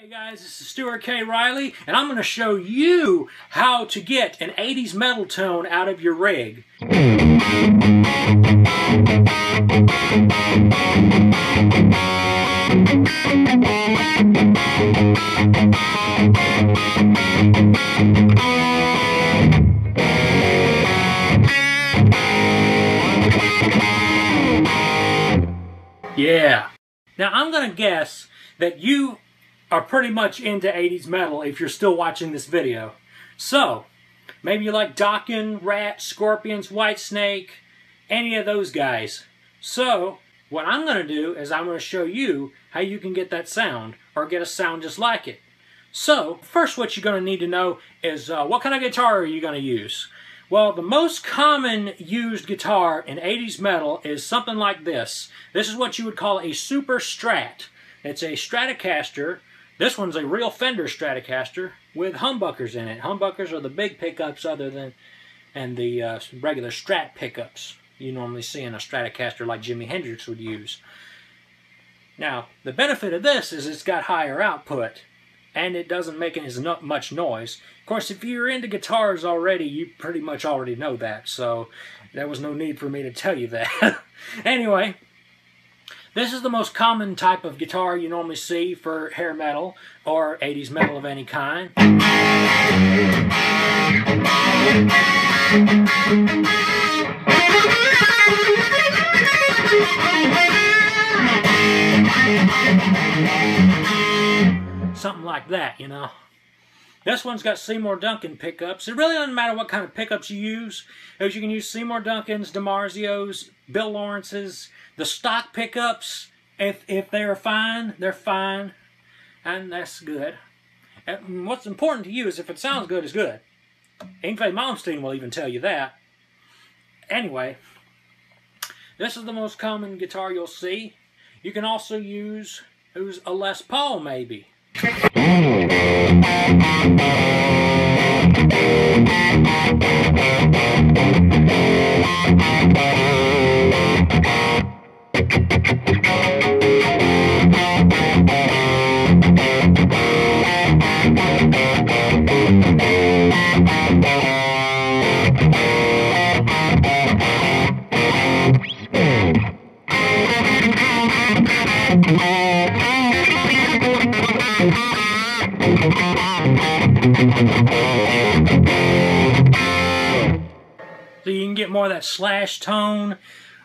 Hey guys, this is Stuart K. Riley, and I'm going to show you how to get an 80s metal tone out of your rig. Yeah. Now I'm going to guess that you are pretty much into 80s metal if you're still watching this video. So, maybe you like Dokken, Rat, Scorpions, Whitesnake, any of those guys. So, what I'm going to do is I'm going to show you how you can get that sound, or get a sound just like it. So, first what you're going to need to know is what kind of guitar are you going to use? Well, the most common used guitar in 80s metal is something like this. This is what you would call a Super Strat. It's a Stratocaster. This one's a real Fender Stratocaster with humbuckers in it. Humbuckers are the big pickups other than the regular Strat pickups you normally see in a Stratocaster like Jimi Hendrix would use. Now, the benefit of this is it's got higher output and it doesn't make as much noise. Of course, if you're into guitars already, you pretty much already know that, so there was no need for me to tell you that. Anyway, this is the most common type of guitar you normally see for hair metal or 80s metal of any kind. Something like that, you know. This one's got Seymour Duncan pickups. It really doesn't matter what kind of pickups you use, because you can use Seymour Duncans, DiMarzio's, Bill Lawrence's. The stock pickups, if they're fine, and that's good. And what's important to you is if it sounds good, it's good. Yngwie Malmsteen will even tell you that. Anyway, this is the most common guitar you'll see. You can also use a Les Paul, maybe. So you can get more of that slash tone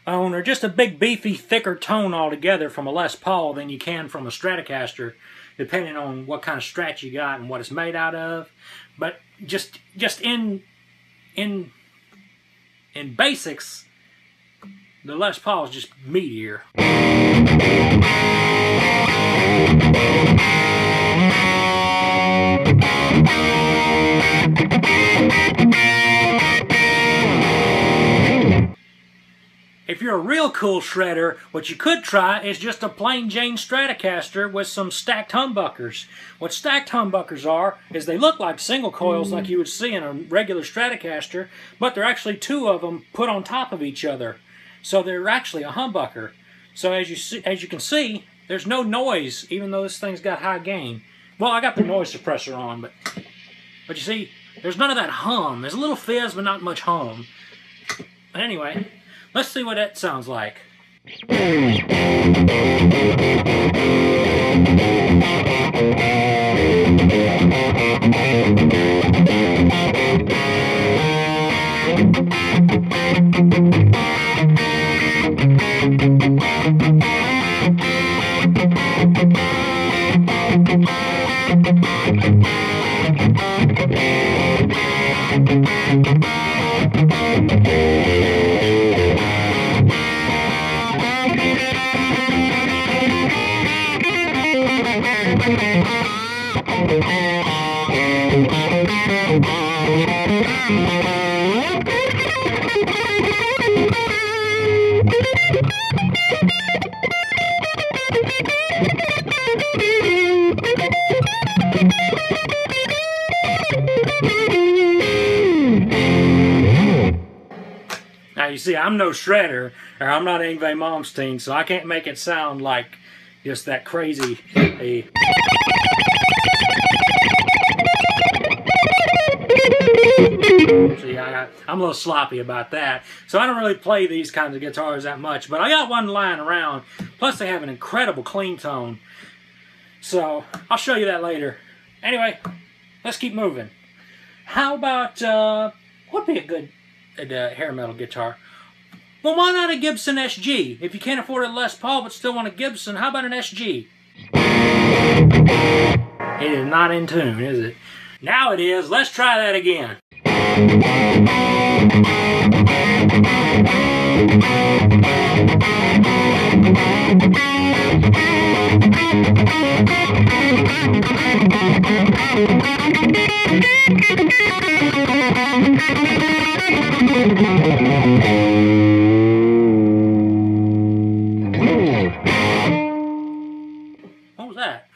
or just a big beefy thicker tone altogether from a Les Paul than you can from a Stratocaster, depending on what kind of Strat you got and what it's made out of. But just in basics, the Les Paul is just meatier. If you're a real cool shredder, what you could try is just a plain Jane Stratocaster with some stacked humbuckers. What stacked humbuckers are is they look like single coils like you would see in a regular Stratocaster, but they're actually two of them put on top of each other. So they're actually a humbucker. So as you can see, there's no noise, even though this thing's got high gain. Well, I got the noise suppressor on, but you see, there's none of that hum. There's a little fizz, but not much hum. But anyway, let's see what that sounds like. Now you see, I'm no shredder, or I'm not Yngwie Malmsteen, so I can't make it sound like just that crazy. I'm a little sloppy about that. So I don't really play these kinds of guitars that much. But I got one lying around. Plus they have an incredible clean tone. So I'll show you that later. Anyway, let's keep moving. How about, what would be a good hair metal guitar? Well, why not a Gibson SG? If you can't afford a Les Paul but still want a Gibson, how about an SG? It is not in tune, is it? Now it is. Let's try that again. What was that?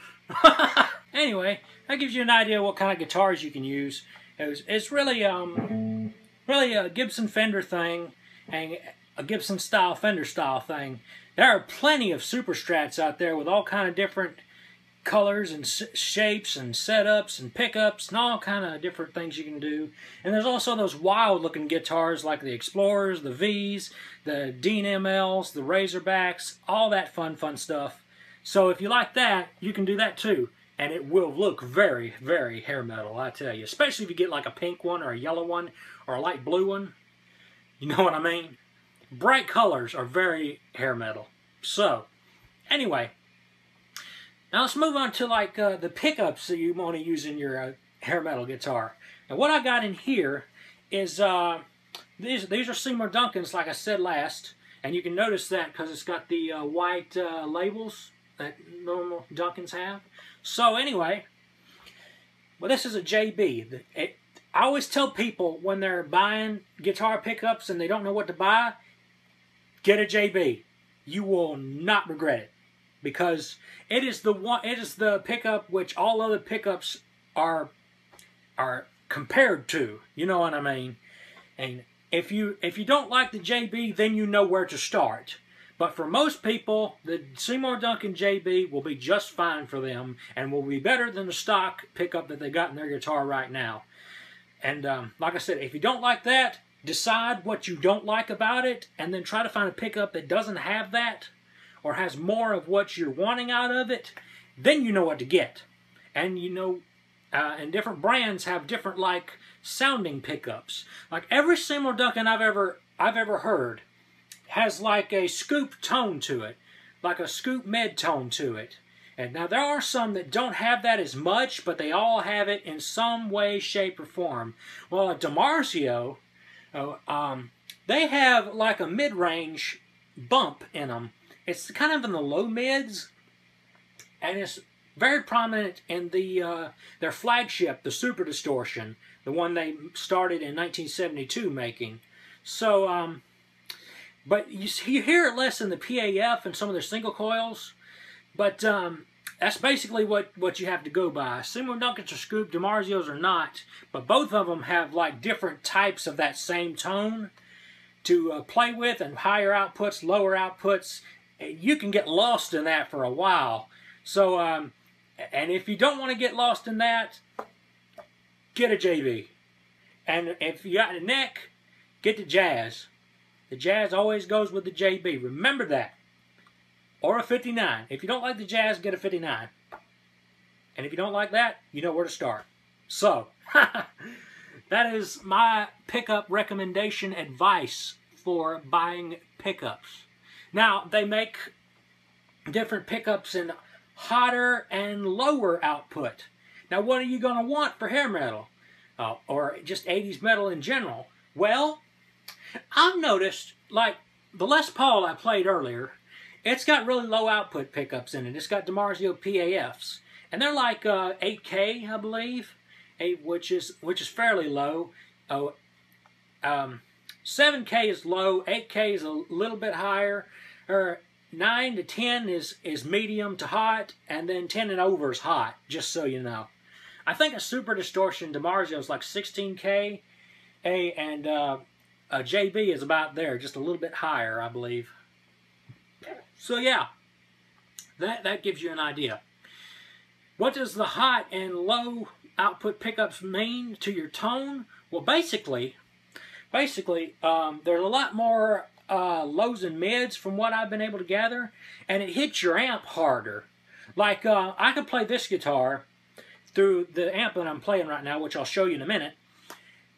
Anyway, that gives you an idea what kind of guitars you can use. It's really a Gibson Fender thing and a Gibson style Fender style thing. There are plenty of Super Strats out there with all kind of different colors and shapes and setups and pickups and all kind of different things you can do. And there's also those wild looking guitars like the Explorers, the V's, the Dean MLs, the Razorbacks, all that fun stuff. So if you like that, you can do that too. And it will look very, very hair metal, I tell you. Especially if you get like a pink one or a yellow one or a light blue one. You know what I mean? Bright colors are very hair metal. So, anyway. Now let's move on to like the pickups that you want to use in your hair metal guitar. Now what I got in here is, these are Seymour Duncans like I said last. And you can notice that because it's got the white labels that normal Duncans have. So anyway, well, this is a JB. I always tell people when they're buying guitar pickups and they don't know what to buy, get a JB. You will not regret it because it is the pickup which all other pickups are compared to. You know what I mean? And if you don't like the JB, then you know where to start. But for most people, the Seymour Duncan JB will be just fine for them and will be better than the stock pickup that they got in their guitar right now. And like I said, if you don't like that, decide what you don't like about it and then try to find a pickup that doesn't have that or has more of what you're wanting out of it. Then you know what to get. And you know, and different brands have different like sounding pickups. Like every Seymour Duncan I've ever heard has like a scoop tone to it, like a scoop mid tone to it. And now there are some that don't have that as much, but they all have it in some way, shape, or form. Well, at DiMarzio, they have like a mid-range bump in them. It's kind of in the low mids, and it's very prominent in the their flagship, the Super Distortion, the one they started in 1972 making. So, but you hear it less in the PAF and some of their single coils, but that's basically what you have to go by. Seymour Duncans are scoop, DiMarzios are not, but both of them have like different types of that same tone to play with, and higher outputs, lower outputs. You can get lost in that for a while. So, and if you don't want to get lost in that, get a JB. And if you got a neck, get the Jazz. The Jazz always goes with the JB. Remember that. Or a 59. If you don't like the Jazz, get a 59. And if you don't like that, you know where to start. So, that is my pickup recommendation advice for buying pickups. Now, they make different pickups in hotter and lower output. Now, what are you going to want for hair metal? Or just 80s metal in general? Well, I've noticed, like the Les Paul I played earlier, it's got really low output pickups in it. It's got DiMarzio PAFs. And they're like 8K, I believe, which is fairly low. 7K is low, 8K is a little bit higher, or 9 to 10 is medium to hot, and then 10 and over is hot, just so you know. I think a Super Distortion DiMarzio is like 16K, and a JB is about there, just a little bit higher, I believe. So yeah, that gives you an idea. What does the hot and low output pickups mean to your tone? Well, basically, basically, there's a lot more lows and mids from what I've been able to gather, and it hits your amp harder. Like, I can play this guitar through the amp that I'm playing right now, which I'll show you in a minute,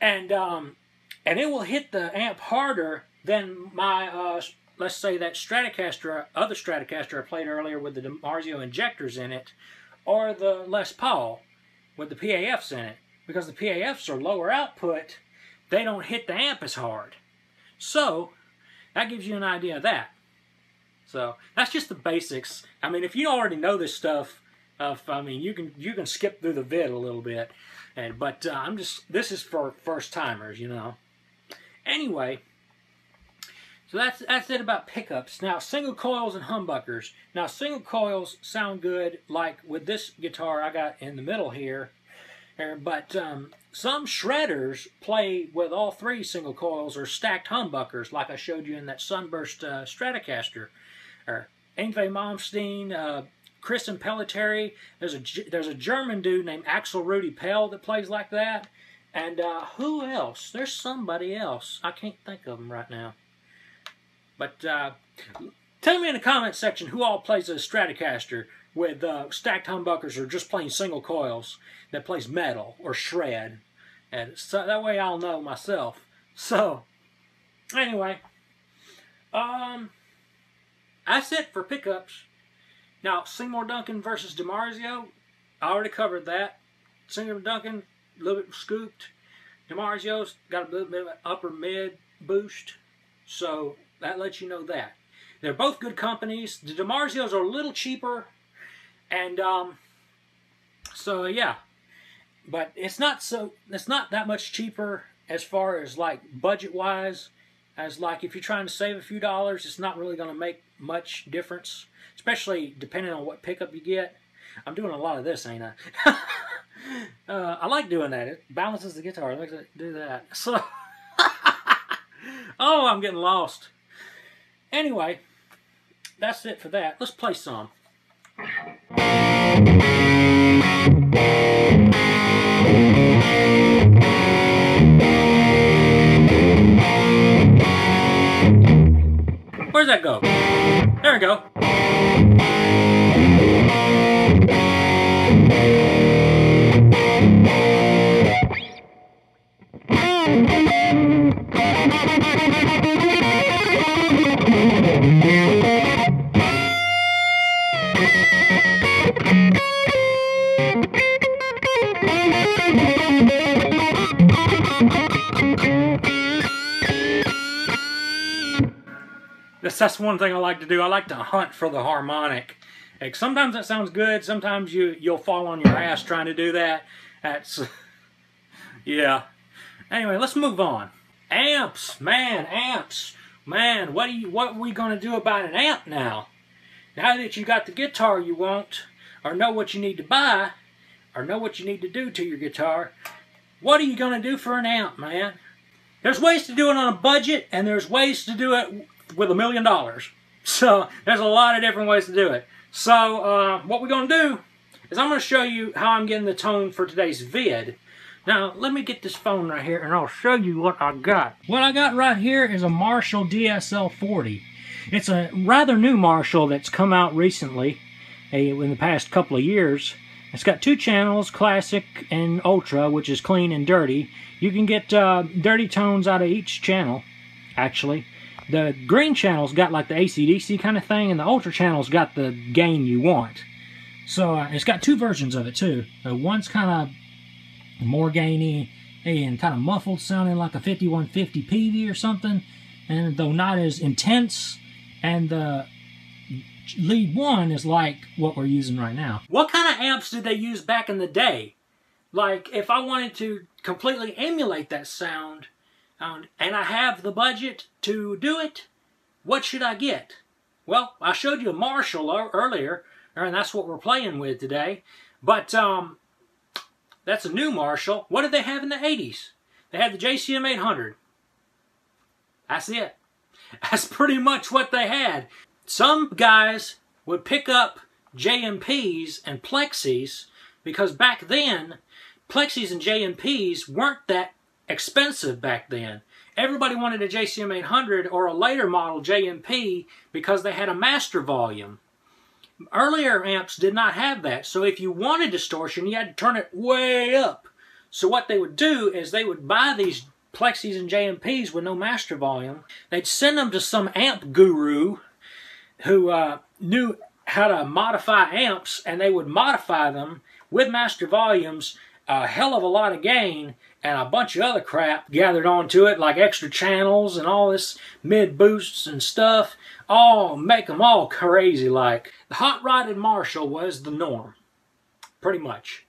and it will hit the amp harder than my, let's say that Stratocaster, other Stratocaster I played earlier with the DiMarzio injectors in it, or the Les Paul with the PAFs in it. Because the PAFs are lower output, they don't hit the amp as hard. So, that gives you an idea of that. So, that's just the basics. I mean, if you already know this stuff, I mean, you can skip through the vid a little bit. But this is for first timers, you know. Anyway, so that's it about pickups. Now, single coils and humbuckers. Now, single coils sound good, like with this guitar I got in the middle here. But some shredders play with all three single coils or stacked humbuckers, like I showed you in that Sunburst Stratocaster. Or Yngwie Malmsteen, Chris and Pelletieri. There's a German dude named Axel Rudi Pell that plays like that. And who else? There's somebody else. I can't think of them right now. But tell me in the comment section who all plays a Stratocaster with stacked humbuckers or just plain single coils that plays metal or shred. And so that way I'll know myself. So, anyway, that's it for pickups. Now, Seymour Duncan versus DiMarzio, I already covered that. Seymour Duncan, a little bit scooped. DiMarzio's got a little bit of upper mid boost. So, that lets you know that. They're both good companies. The DiMarzios are a little cheaper. And, so, yeah. But it's not that much cheaper as far as, like, budget-wise. As, like, if you're trying to save a few dollars, it's not really going to make much difference. Especially depending on what pickup you get. I'm doing a lot of this, ain't I? I like doing that. It balances the guitar. It makes it do that. So, oh, I'm getting lost. Anyway, that's it for that. Let's play some. Where's that go? There we go. That's one thing I like to do. I like to hunt for the harmonic. Like, sometimes that sounds good. Sometimes you'll fall on your ass trying to do that. That's yeah. Anyway, let's move on. Amps, man, amps, man. What are we gonna do about an amp now? Now that you got the guitar you want, or know what you need to buy, or know what you need to do to your guitar, what are you gonna do for an amp, man? There's ways to do it on a budget, and there's ways to do it with $1 million. So there's a lot of different ways to do it. So what we're going to do is I'm going to show you how I'm getting the tone for today's vid. Now let me get this phone right here and I'll show you what I got. What I got right here is a Marshall DSL-40. It's a rather new Marshall that's come out recently, in the past couple of years. It's got 2 channels, Classic and Ultra, which is clean and dirty. You can get dirty tones out of each channel, actually. The green channel's got like the AC/DC kind of thing, and the Ultra channel's got the gain you want. So it's got 2 versions of it too. One's kind of more gainy and kind of muffled, sounding like a 5150 PV or something, and though not as intense. And the lead one is like what we're using right now. What kind of amps did they use back in the day? Like, if I wanted to completely emulate that sound, and I have the budget to do it, what should I get? Well, I showed you a Marshall earlier, and that's what we're playing with today. But that's a new Marshall. What did they have in the 80s? They had the JCM 800. That's it. That's pretty much what they had. Some guys would pick up JMPs and Plexis, because back then, Plexis and JMPs weren't that expensive back then. everybody wanted a JCM 800 or a later model JMP because they had a master volume. Earlier amps did not have that, so if you wanted distortion, you had to turn it way up. So what they would do is they would buy these Plexis and JMPs with no master volume. They'd send them to some amp guru who knew how to modify amps, and they would modify them with master volumes, a hell of a lot of gain, and a bunch of other crap gathered onto it, like extra channels and all this mid boosts and stuff, all make them all crazy like. The hot-rodded Marshall was the norm, pretty much.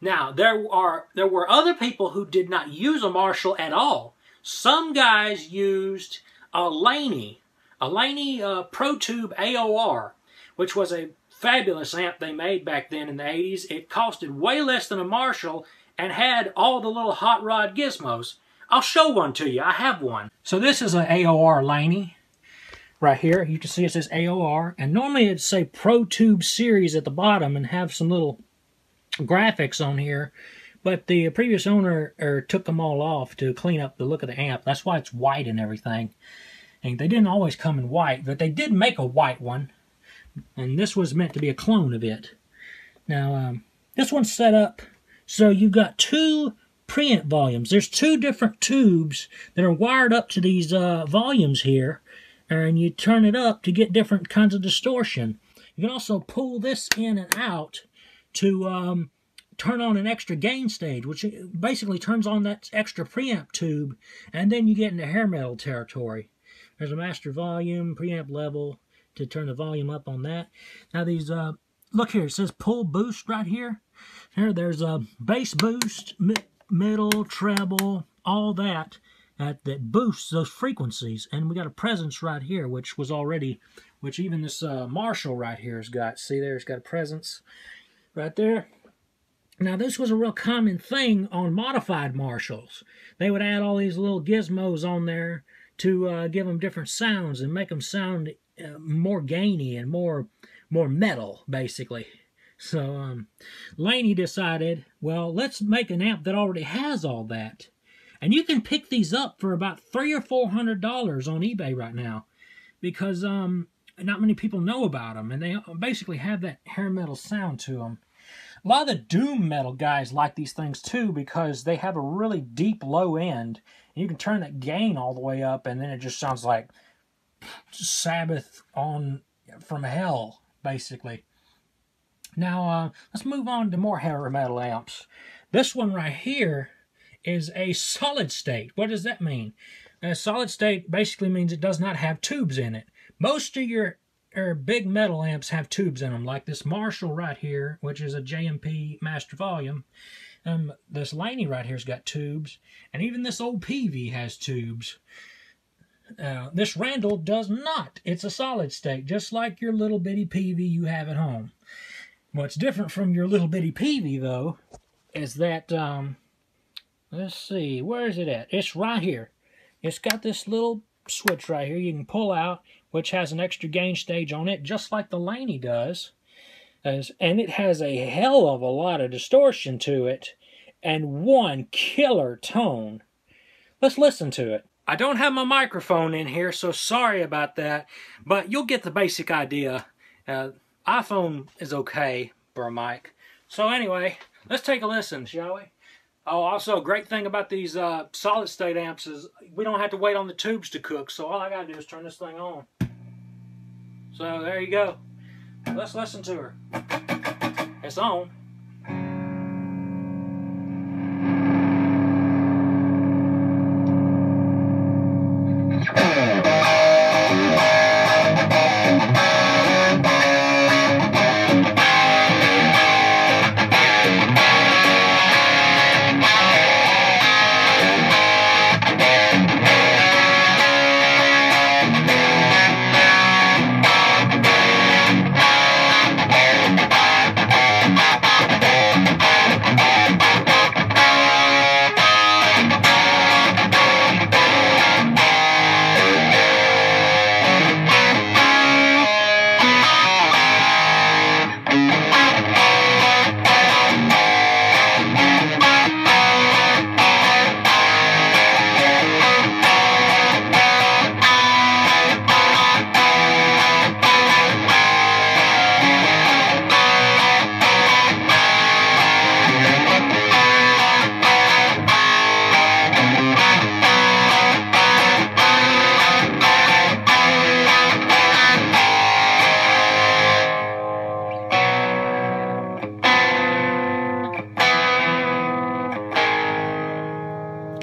Now, there were other people who did not use a Marshall at all. Some guys used a Laney Pro Tube AOR, which was a fabulous amp they made back then in the 80s. It costed way less than a Marshall and had all the little hot rod gizmos. I'll show one to you. I have one. So this is an AOR Laney right here. You can see it says AOR, and normally it'd say Pro Tube Series at the bottom and have some little graphics on here, but the previous owner took them all off to clean up the look of the amp. That's why it's white and everything. And they didn't always come in white, but they did make a white one, and this was meant to be a clone of it. Now, this one's set up so you've got two preamp volumes. There's two different tubes that are wired up to these volumes here, and you turn it up to get different kinds of distortion. You can also pull this in and out to turn on an extra gain stage, which basically turns on that extra preamp tube, and then you get into hair metal territory. There's a master volume, preamp level to turn the volume up on that. Now these, look here, it says pull boost right here. There's a bass boost, middle, treble, all that that boosts those frequencies. And we got a presence right here, which even this Marshall right here has got. See there, it's got a presence right there. Now this was a real common thing on modified Marshalls. They would add all these little gizmos on there to give them different sounds and make them sound more gainy and more metal, basically. So Laney decided, well, let's make an amp that already has all that. And you can pick these up for about $300 or $400 on eBay right now, because not many people know about them, and they basically have that hair metal sound to them. A lot of the doom metal guys like these things too, because they have a really deep low end, and you can turn that gain all the way up, and then it just sounds like Sabbath from hell, basically. Now, let's move on to more hair metal amps. This one right here is a solid state. What does that mean? A solid state basically means it does not have tubes in it. Most of your big metal amps have tubes in them, like this Marshall right here, which is a JMP master volume. This Laney right here's got tubes, and even this old PV has tubes. This Randall does not. It's a solid state, just like your little bitty PV you have at home. What's different from your little bitty PV, though, is that, let's see, where is it at? It's right here. It's got this little switch right here you can pull out, which has an extra gain stage on it, just like the Laney does. And it has a hell of a lot of distortion to it, and one killer tone. Let's listen to it. I don't have my microphone in here, so sorry about that, but you'll get the basic idea. iPhone is okay for a mic. So anyway, let's take a listen, shall we? Oh, also a great thing about these solid state amps is we don't have to wait on the tubes to cook, so all I gotta do is turn this thing on. So there you go. Let's listen to her. It's on.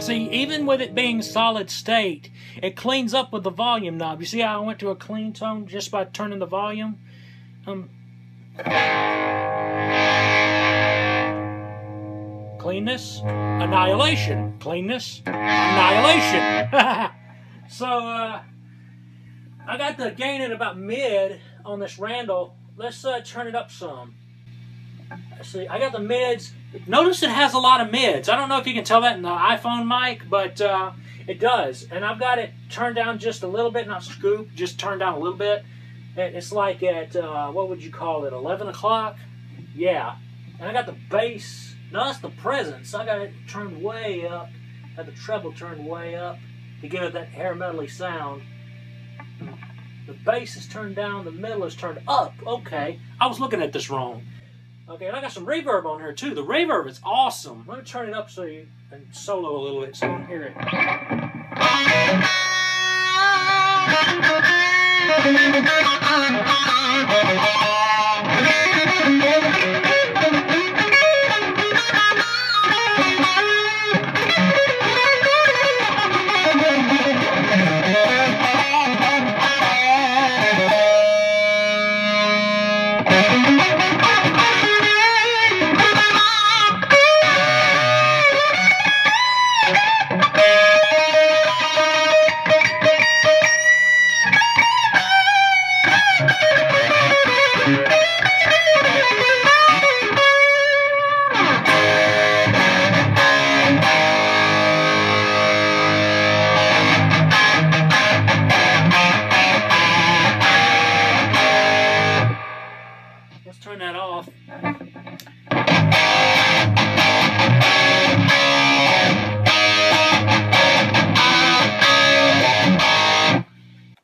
See, even with it being solid state, it cleans up with the volume knob. You see how I went to a clean tone just by turning the volume? Cleanness, annihilation. Cleanness, annihilation. So, I got the gain at about mid on this Randall. Let's turn it up some. Let's see, I got the mids. Notice it has a lot of mids. I don't know if you can tell that in the iPhone mic, but it does. And I've got it turned down just a little bit, not scoop, just turned down a little bit. It's like at, what would you call it, 11 o'clock? Yeah. And I got the bass. No, that's the presence. I got it turned way up. Got the treble turned way up to give it that hair metal-y sound. The bass is turned down, the middle is turned up. Okay, I was looking at this wrong. Okay, and I got some reverb on here too. The reverb is awesome. Let me turn it up so you can solo a little bit so you can hear it. Turn that off.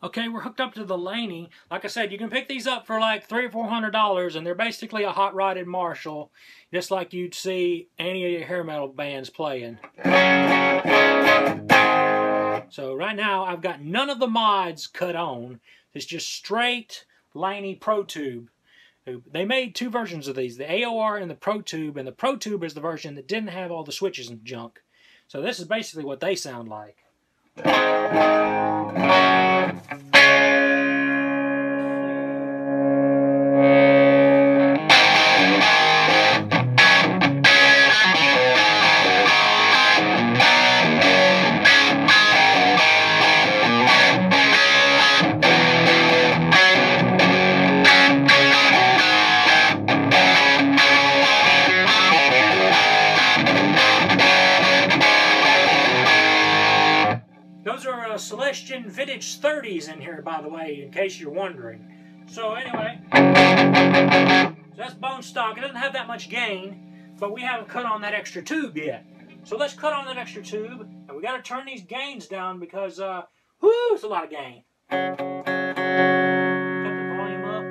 Okay, we're hooked up to the Laney. Like I said, you can pick these up for like $300 or $400, and they're basically a hot rodded Marshall, just like you'd see any of your hair metal bands playing. So right now, I've got none of the mods cut on. It's just straight Laney Pro Tube. They made two versions of these, the AOR and the Pro Tube, and the Pro Tube is the version that didn't have all the switches and junk. So this is basically what they sound like. Those are Celestion Vintage 30s in here, by the way, in case you're wondering. So anyway, so that's bone stock. It doesn't have that much gain, but we haven't cut on that extra tube yet. So let's cut on that extra tube, and we got to turn these gains down because, whoo, it's a lot of gain. Cut the volume up.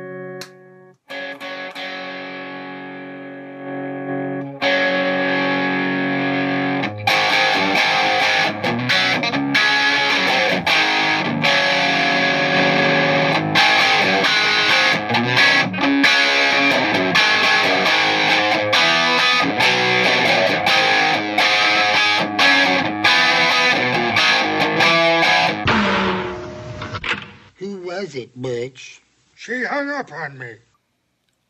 Was it, Butch? She hung up on me.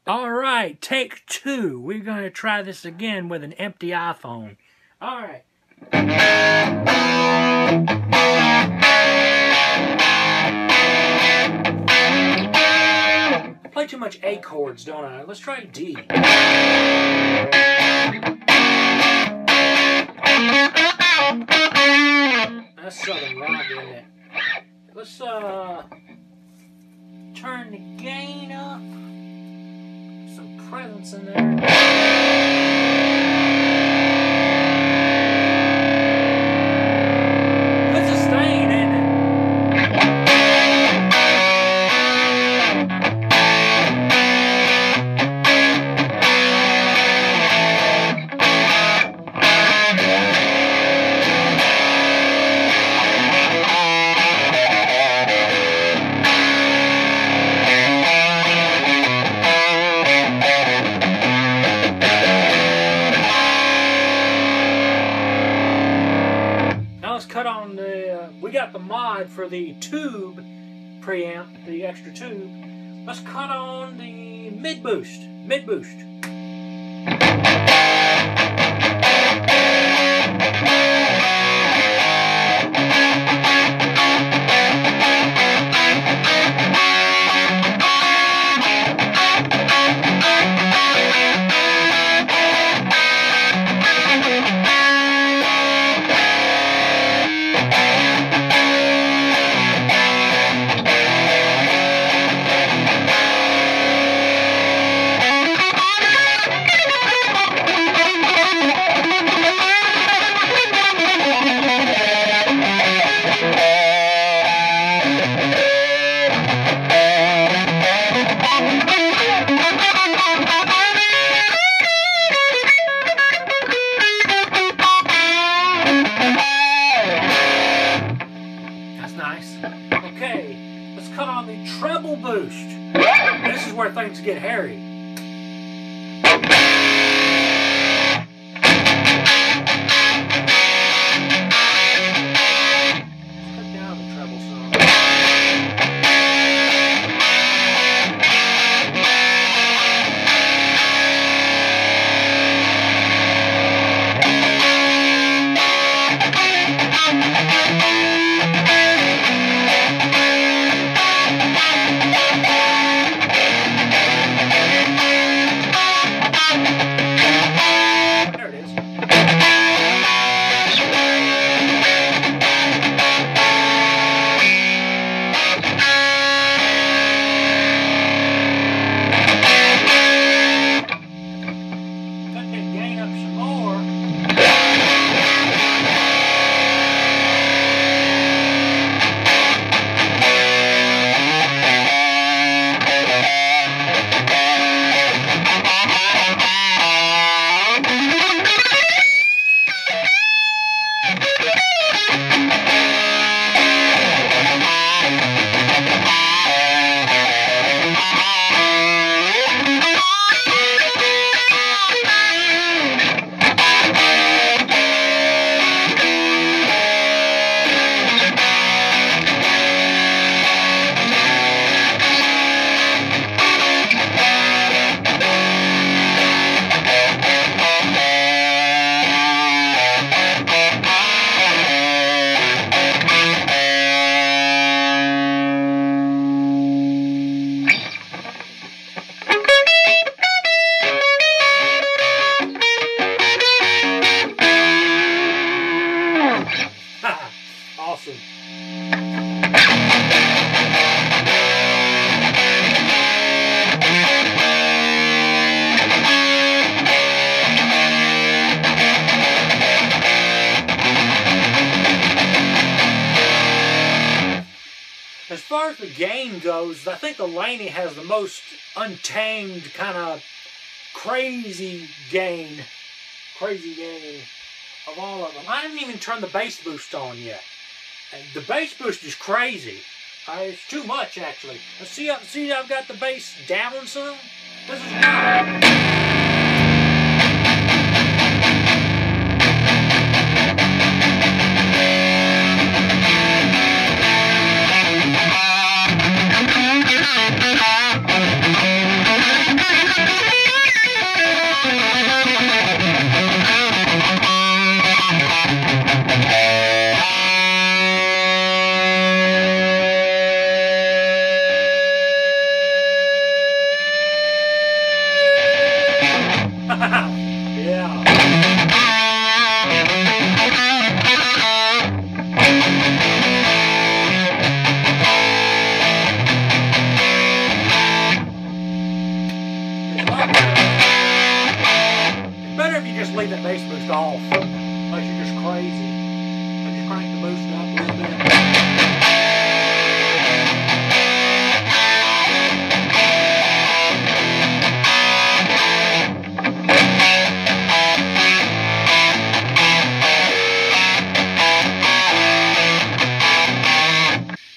All right, take two. We're going to try this again with an empty iPhone. All right. I play too much A chords, don't I? Let's try D. That's Southern rock, isn't it? Let's, turn the gain up. Some presence in there. That's a stain, ain't it? we got the mod for the tube preamp, the extra tube. Let's cut on the mid boost. Mid boost. Okay, let's cut on the treble boost. This is where things get hairy. Awesome. As far as the gain goes, I think the Laney has the most untamed, kind of crazy gain of all of them. I haven't even turned the bass boost on yet. And the bass boost is crazy. It's too much, actually. See, I've got the bass down some. This is wild. Yeah. It's better if you just leave that bass boost off, unless you're just crazy. And just crank the boost up a little bit.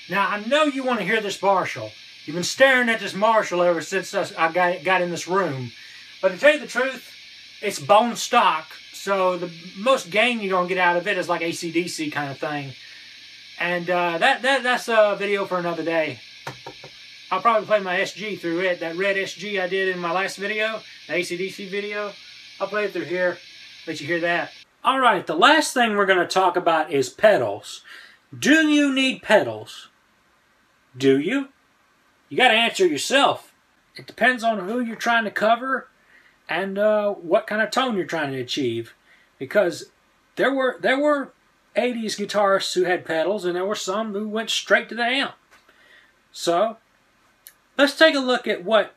Now, I know you want to hear this Marshall. You've been staring at this Marshall ever since I got in this room. But to tell you the truth, it's bone stock. So the most gain you're going to get out of it is like AC/DC kind of thing. And that's a video for another day. I'll probably play my SG through it. That red SG I did in my last video, the AC/DC video. I'll play it through here, let you hear that. Alright, the last thing we're going to talk about is pedals. Do you need pedals? Do you? You got to answer yourself. It depends on who you're trying to cover and what kind of tone you're trying to achieve. Because there were 80s guitarists who had pedals, and there were some who went straight to the amp. So, let's take a look at what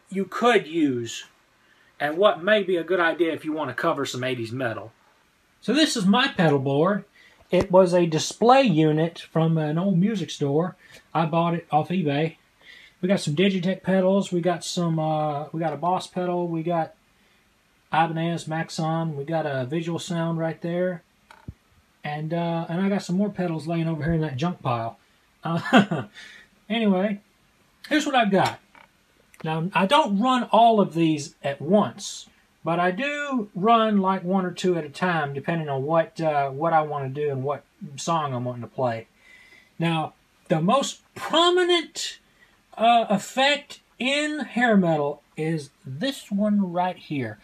you could use and what may be a good idea if you want to cover some 80s metal. So this is my pedal board. It was a display unit from an old music store. I bought it off eBay. We got some Digitech pedals. We got some. We got a Boss pedal. We got Ibanez, Maxon. We got a Visual Sound right there. And I got some more pedals laying over here in that junk pile. Anyway, here's what I've got. Now, I don't run all of these at once, but I do run like one or two at a time, depending on what I want to do and what song I'm wanting to play. Now, the most prominent effect in hair metal is this one right here,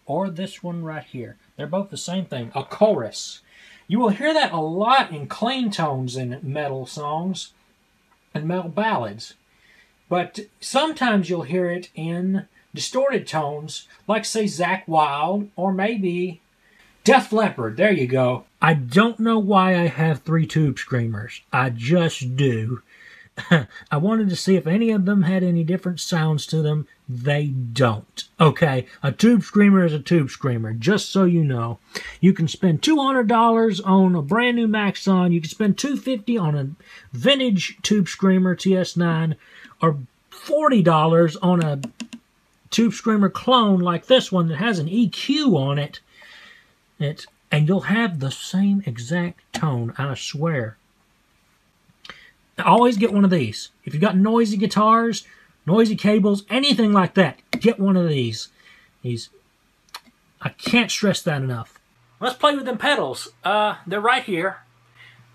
or this one right here. They're both the same thing, a chorus. You will hear that a lot in clean tones in metal songs and metal ballads. But sometimes you'll hear it in distorted tones, like, say, Zakk Wylde, or maybe Def Leppard. There you go. I don't know why I have 3 tube screamers. I just do. I wanted to see if any of them had any different sounds to them. They don't. Okay, a tube screamer is a tube screamer, just so you know. You can spend $200 on a brand new Maxon. You can spend $250 on a vintage tube screamer TS9, or $40 on a tube screamer clone like this one that has an EQ on it. And you'll have the same exact tone, I swear. Always get one of these. If you've got noisy guitars, noisy cables, anything like that, get one of these. I can't stress that enough. Let's play with them pedals. They're right here.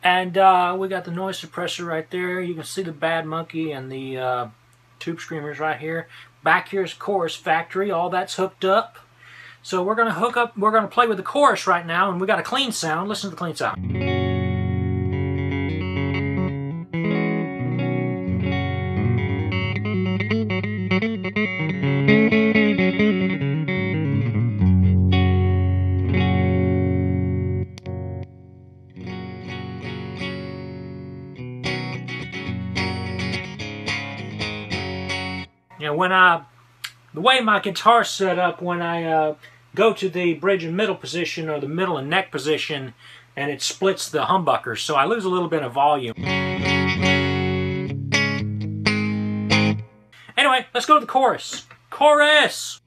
And we got the noise suppressor right there. You can see the Bad Monkey and the tube screamers right here. Back here's Chorus Factory. All that's hooked up. So we're going to hook up, we're going to play with the chorus right now, and we got a clean sound. Listen to the clean sound. You know, when the way my guitar's set up, when I go to the bridge and middle position, or the middle and neck position, and it splits the humbuckers, so I lose a little bit of volume. Anyway, let's go to the chorus. Chorus!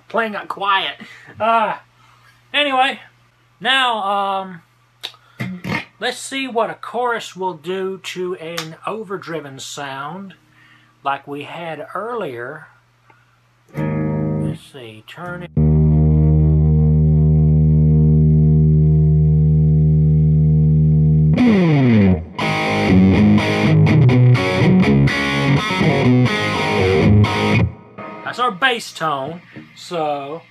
Playing got quiet. Anyway, now let's see what a chorus will do to an overdriven sound like we had earlier. Let's see, turn it. That's our bass tone, so...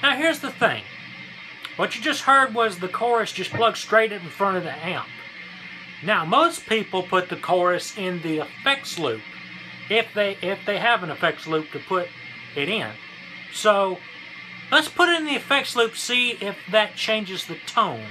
Now here's the thing. What you just heard was the chorus just plugged straight in front of the amp. Now most people put the chorus in the effects loop if they have an effects loop to put it in. So let's put it in the effects loop, see if that changes the tone.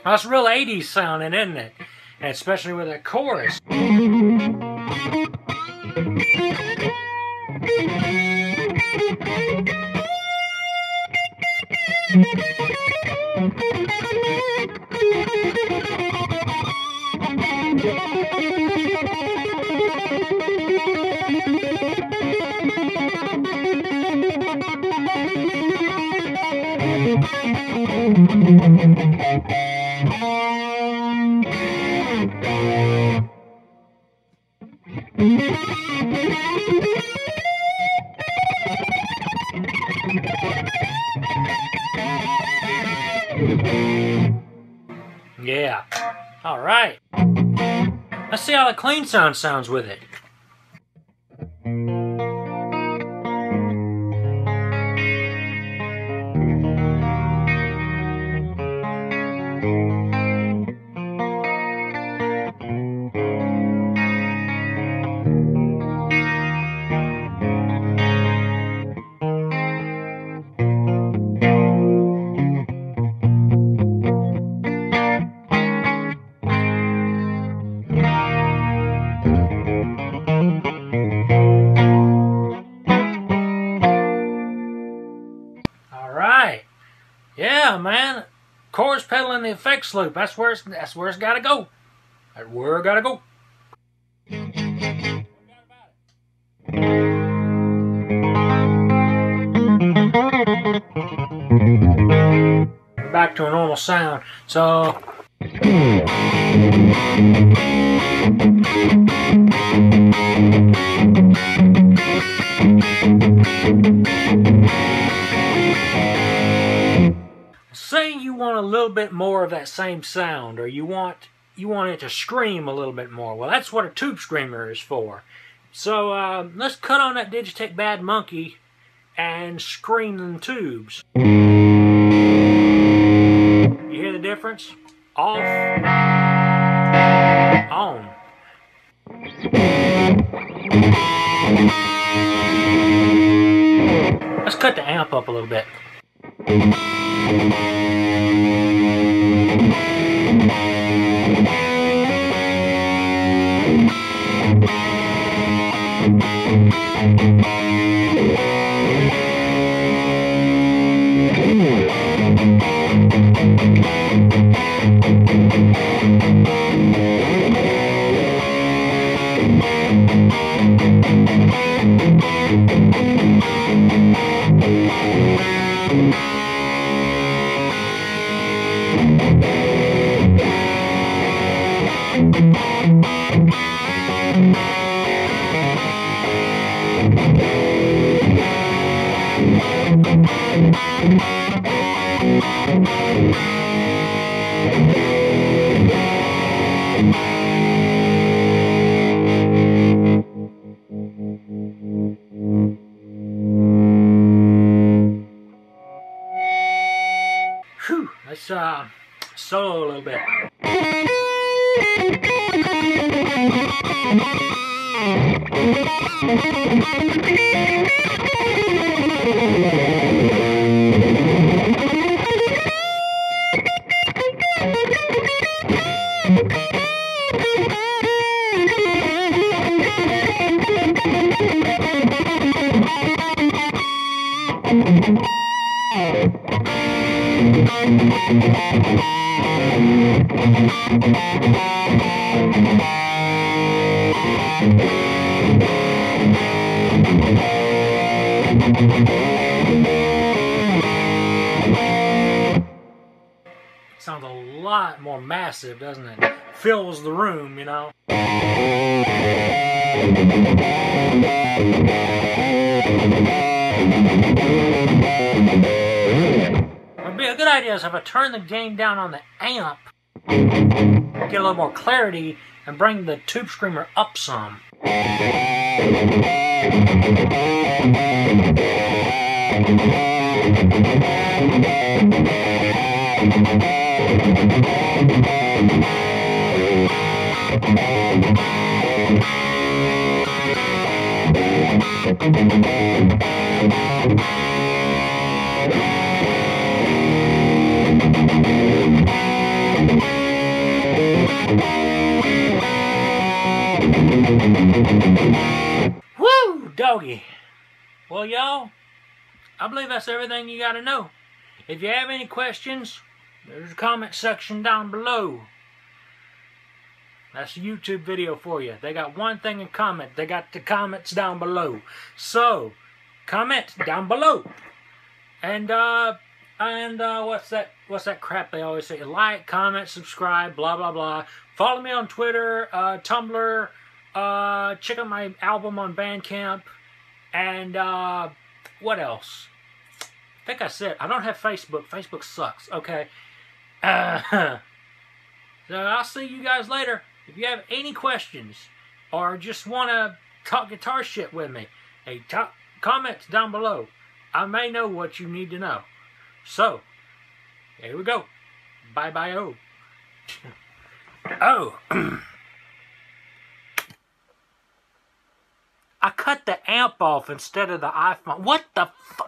That's real 80s sounding, isn't it? And especially with that chorus. Yeah. All right. Let's see how the clean sound sounds with it. Yeah, man. Chorus pedal in the effects loop. That's where it's gotta go. That's where it gotta go. Back to a normal sound. So want a little bit more of that same sound, or you want it to scream a little bit more. Well, that's what a tube screamer is for. So let's cut on that Digitech Bad Monkey and scream in tubes. You hear the difference? Off, on. Let's cut the amp up a little bit. Whew, let's solo a little bit. Sounds a lot more massive, doesn't it? Fills the room, you know. It'd be a good idea is if I turn the gain down on the amp, get a little more clarity, and bring the tube screamer up some. Woo, doggy. Well, y'all, I believe that's everything you got to know. If you have any questions, there's a comment section down below. That's a YouTube video for you. They got one thing in common. They got the comments down below. So, comment down below. And what's that crap they always say? Like, comment, subscribe, blah, blah, blah. Follow me on Twitter, Tumblr. Check out my album on Bandcamp. And, what else? I think I said, I don't have Facebook. Facebook sucks, okay? So I'll see you guys later. If you have any questions or just want to talk guitar shit with me, hey, comments down below. I may know what you need to know. So, here we go. Bye-bye-oh. Oh. I cut the amp off instead of the iPhone. What the fuck?